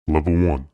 Level 1.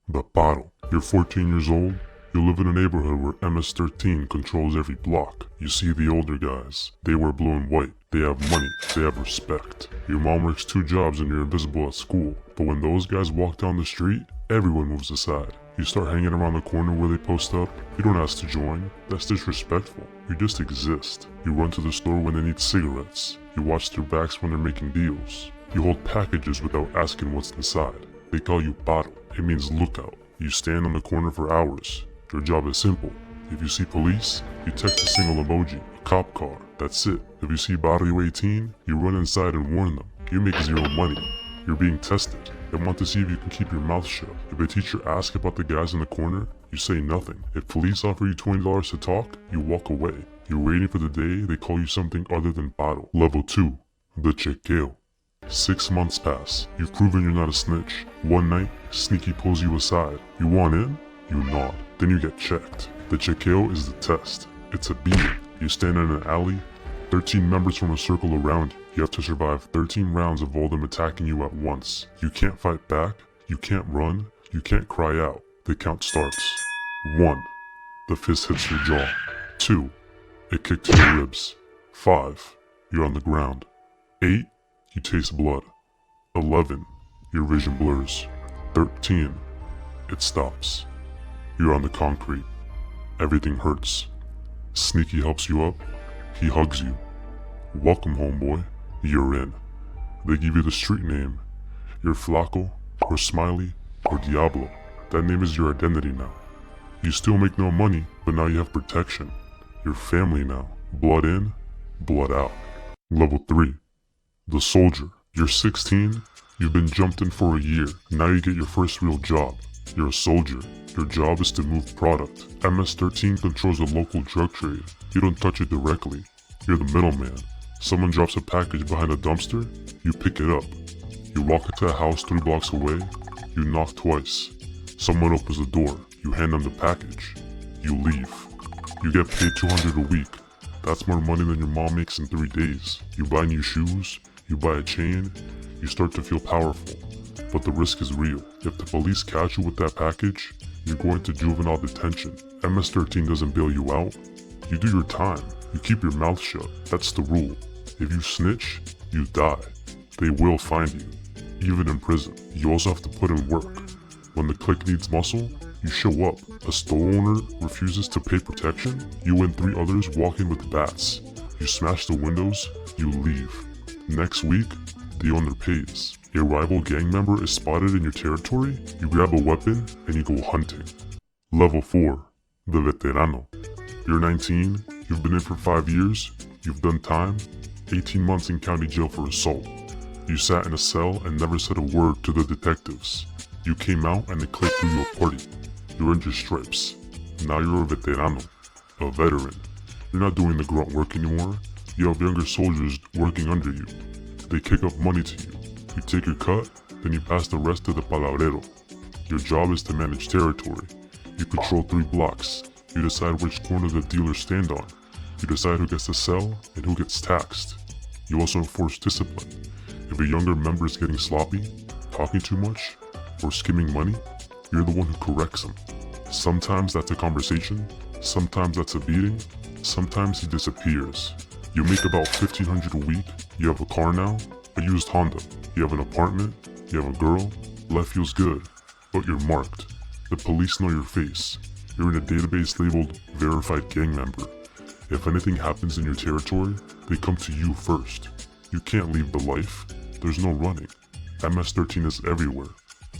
The Bottle. You're 14 years old. You live in a neighborhood where MS-13 controls every block. You see the older guys. They wear blue and white. They have money. They have respect. Your mom works 2 jobs and you're invisible at school. But when those guys walk down the street, everyone moves aside. You start hanging around the corner where they post up. You don't ask to join. That's disrespectful. You just exist. You run to the store when they need cigarettes. You watch their backs when they're making deals. You hold packages without asking what's inside. They call you bottle. It means lookout. You stand on the corner for hours. Your job is simple. If you see police, you text a single emoji, a cop car. That's it. If you see Barrio 18, you run inside and warn them. You make 0 money. You're being tested. They want to see if you can keep your mouth shut. If a teacher asks about the guys in the corner, you say nothing. If police offer you $20 to talk, you walk away. You're waiting for the day they call you something other than bottle. Level 2. The chequeo. 6 months pass. You've proven you're not a snitch. One night, Sneaky pulls you aside. You want in? You nod. Then you get checked. The chequeo is the test. It's a beating. You stand in an alley. 13 members from a circle around you. You have to survive 13 rounds of all them attacking you at once. You can't fight back. You can't run. You can't cry out. The count starts. 1. The fist hits your jaw. 2. It kicked to your ribs. 5. You're on the ground. 8. You taste blood. 11. Your vision blurs. 13. It stops. You're on the concrete. Everything hurts. Sneaky helps you up. He hugs you. Welcome, homeboy. You're in. They give you the street name. You're Flaco, or Smiley, or Diablo. That name is your identity now. You still make no money, but now you have protection. You're family now. Blood in, blood out. Level 3. The Soldier. You're 16. You've been jumped in for a year. Now you get your first real job. You're a soldier. Your job is to move product. MS-13 controls the local drug trade. You don't touch it directly. You're the middleman. Someone drops a package behind a dumpster, you pick it up. You walk into a house 3 blocks away, you knock twice. Someone opens the door, you hand them the package. You leave. You get paid $200 a week. That's more money than your mom makes in 3 days. You buy new shoes, you buy a chain, you start to feel powerful. But the risk is real. If the police catch you with that package, you're going to juvenile detention. MS-13 doesn't bail you out. You do your time. You keep your mouth shut. That's the rule. If you snitch, you die. They will find you, even in prison. You also have to put in work. When the clique needs muscle, you show up. A store owner refuses to pay protection, you and 3 others walk in with bats. You smash the windows, you leave. Next week, the owner pays. A rival gang member is spotted in your territory, you grab a weapon and you go hunting. Level 4. The Veterano. You're 19, you've been in for 5 years, you've done time, 18 months in county jail for assault. You sat in a cell and never said a word to the detectives. You came out and the clique threw you a party. You earned your stripes. Now you're a veterano, a veteran. You're not doing the grunt work anymore. You have younger soldiers working under you. They kick up money to you. You take your cut, then you pass the rest to the palabrero. Your job is to manage territory. You control 3 blocks. You decide which corner the dealers stand on. You decide who gets to sell and who gets taxed. You also enforce discipline. If a younger member is getting sloppy, talking too much, or skimming money, you're the one who corrects him. Sometimes that's a conversation, sometimes that's a beating, sometimes he disappears. You make about $1,500 a week, you have a car now, a used Honda. You have an apartment, you have a girl, life feels good, but you're marked. The police know your face. You're in a database labeled verified gang member. If anything happens in your territory, they come to you first. You can't leave the life. There's no running. MS-13 is everywhere.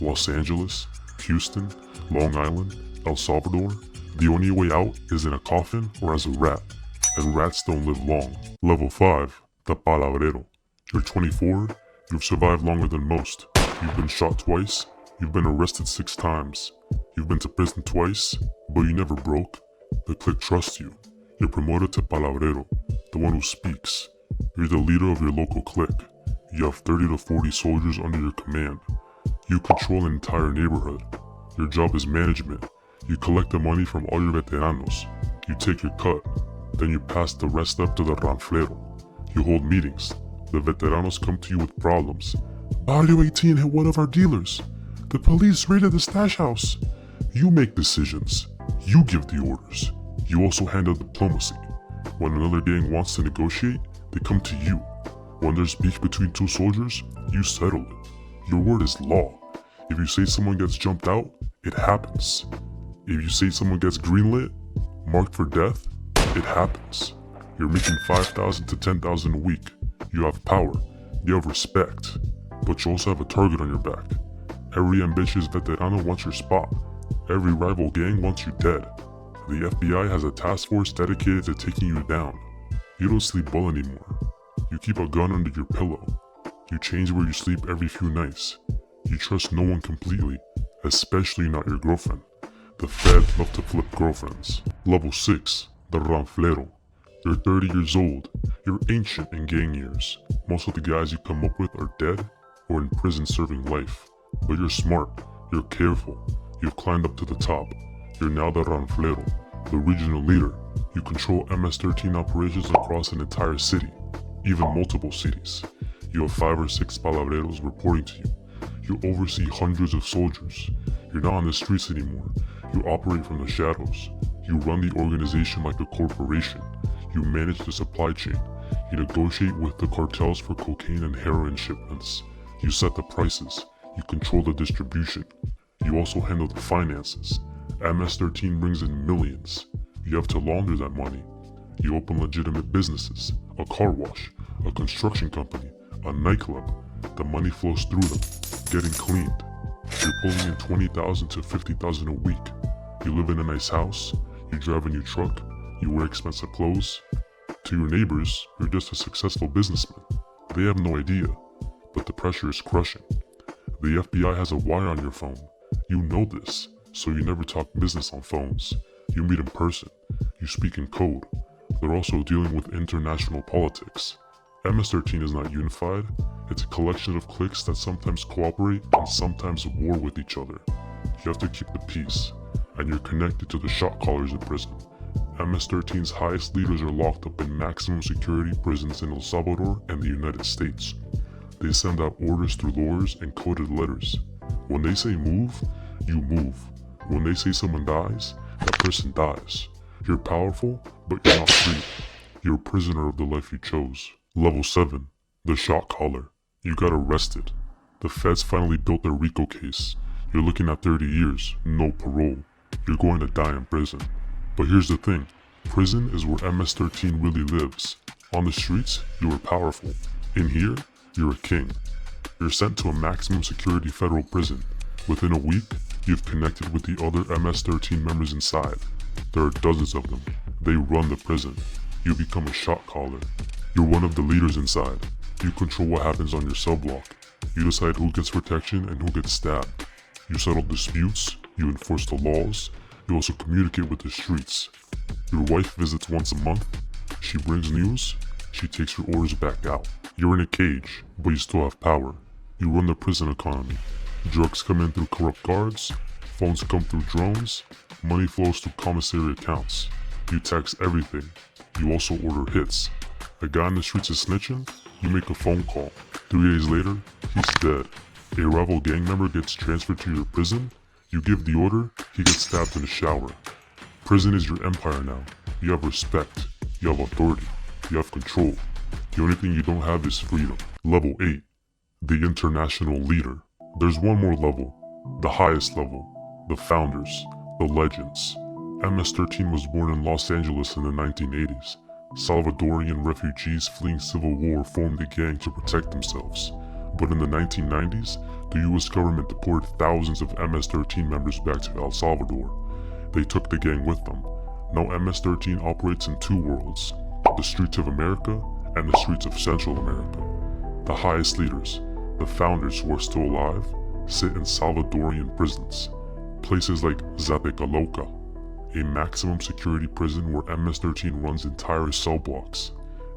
Los Angeles, Houston, Long Island, El Salvador. The only way out is in a coffin or as a rat. And rats don't live long. Level 5. The Palabrero. You're 24. You've survived longer than most. You've been shot twice. You've been arrested 6 times. You've been to prison twice, but you never broke. The clique trusts you. You're promoted to palabrero, the one who speaks. You're the leader of your local clique. You have 30 to 40 soldiers under your command. You control an entire neighborhood. Your job is management. You collect the money from all your veteranos. You take your cut. Then you pass the rest up to the ranflero. You hold meetings. The veteranos come to you with problems. Barrio 18 hit one of our dealers. The police raided the stash house. You make decisions. You give the orders. You also handle diplomacy. When another gang wants to negotiate, they come to you. When there's beef between two soldiers, you settle it. Your word is law. If you say someone gets jumped out, it happens. If you say someone gets greenlit, marked for death, it happens. You're making $5,000 to $10,000 a week. You have power. You have respect. But you also have a target on your back. Every ambitious veterano wants your spot. Every rival gang wants you dead. The FBI has a task force dedicated to taking you down. You don't sleep well anymore. You keep a gun under your pillow. You change where you sleep every few nights. You trust no one completely, especially not your girlfriend. The feds love to flip girlfriends. Level 6, the Ranflero. You're 30 years old. You're ancient in gang years. Most of the guys you come up with are dead or in prison serving life. But you're smart. You're careful. You've climbed up to the top. You're now the Ranflero, the regional leader. You control MS-13 operations across an entire city, even multiple cities. You have 5 or 6 palabreros reporting to you. You oversee hundreds of soldiers. You're not on the streets anymore. You operate from the shadows. You run the organization like a corporation. You manage the supply chain. You negotiate with the cartels for cocaine and heroin shipments. You set the prices. You control the distribution. You also handle the finances. MS-13 brings in millions. You have to launder that money. You open legitimate businesses, a car wash, a construction company, a nightclub. The money flows through them, getting cleaned. You're pulling in $20,000 to $50,000 a week. You live in a nice house. You drive a new truck. You wear expensive clothes. To your neighbors, you're just a successful businessman. They have no idea, but the pressure is crushing. The FBI has a wire on your phone. You know this, so you never talk business on phones. You meet in person. You speak in code. They're also dealing with international politics. MS-13 is not unified. It's a collection of cliques that sometimes cooperate and sometimes war with each other. You have to keep the peace, and you're connected to the shot callers in prison. MS-13's highest leaders are locked up in maximum security prisons in El Salvador and the United States. They send out orders through lawyers and coded letters. When they say move, you move. When they say someone dies, that person dies. You're powerful, but you're not free. You're a prisoner of the life you chose. Level 7, the shot caller. You got arrested. The feds finally built their RICO case. You're looking at 30 years, no parole. You're going to die in prison. But here's the thing, prison is where MS-13 really lives. On the streets, you are powerful. In here, you're a king. You're sent to a maximum security federal prison. Within a week, you've connected with the other MS-13 members inside. There are dozens of them. They run the prison. You become a shot caller. You're one of the leaders inside. You control what happens on your cell block. You decide who gets protection and who gets stabbed. You settle disputes. You enforce the laws. You also communicate with the streets. Your wife visits once a month. She brings news. She takes your orders back out. You're in a cage, but you still have power. You run the prison economy. Drugs come in through corrupt guards. Phones come through drones. Money flows through commissary accounts. You tax everything. You also order hits. A guy in the streets is snitching. You make a phone call. 3 days later, he's dead. A rival gang member gets transferred to your prison. You give the order, he gets stabbed in the shower. Prison is your empire now. You have respect. You have authority. You have control. The only thing you don't have is freedom. Level 8. The international leader. There's one more level. The highest level. The founders. The legends. MS-13 was born in Los Angeles in the 1980s. Salvadorian refugees fleeing civil war formed a gang to protect themselves. But in the 1990s, the US government deported thousands of MS-13 members back to El Salvador. They took the gang with them. Now MS-13 operates in 2 worlds, the streets of America and the streets of Central America. The highest leaders, the founders who are still alive, sit in Salvadorian prisons. Places like Zatecaloca, a maximum security prison where MS-13 runs entire cell blocks.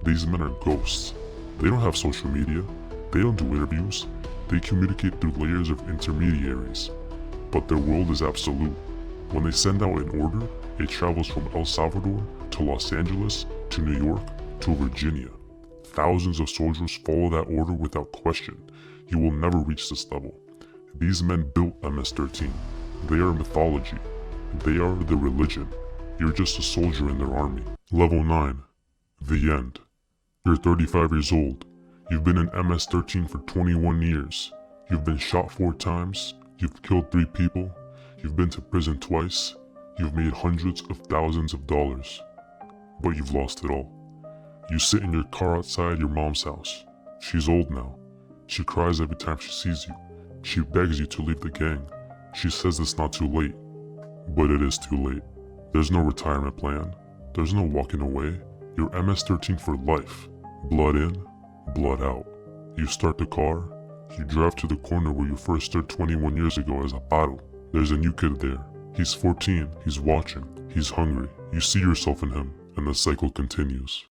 These men are ghosts. They don't have social media. They don't do interviews. They communicate through layers of intermediaries. But their world is absolute. When they send out an order, it travels from El Salvador to Los Angeles to New York to Virginia. Thousands of soldiers follow that order without question. You will never reach this level. These men built MS-13. They are mythology. They are the religion. You're just a soldier in their army. Level 9. The end. You're 35 years old. You've been in MS-13 for 21 years. You've been shot 4 times. You've killed 3 people. You've been to prison twice. You've made hundreds of thousands of dollars. But you've lost it all. You sit in your car outside your mom's house. She's old now. She cries every time she sees you. She begs you to leave the gang. She says it's not too late. But it is too late. There's no retirement plan. There's no walking away. You're MS-13 for life. Blood in, blood out. You start the car. You drive to the corner where you first stood 21 years ago as a paro. There's a new kid there. He's 14. He's watching. He's hungry. You see yourself in him, and the cycle continues.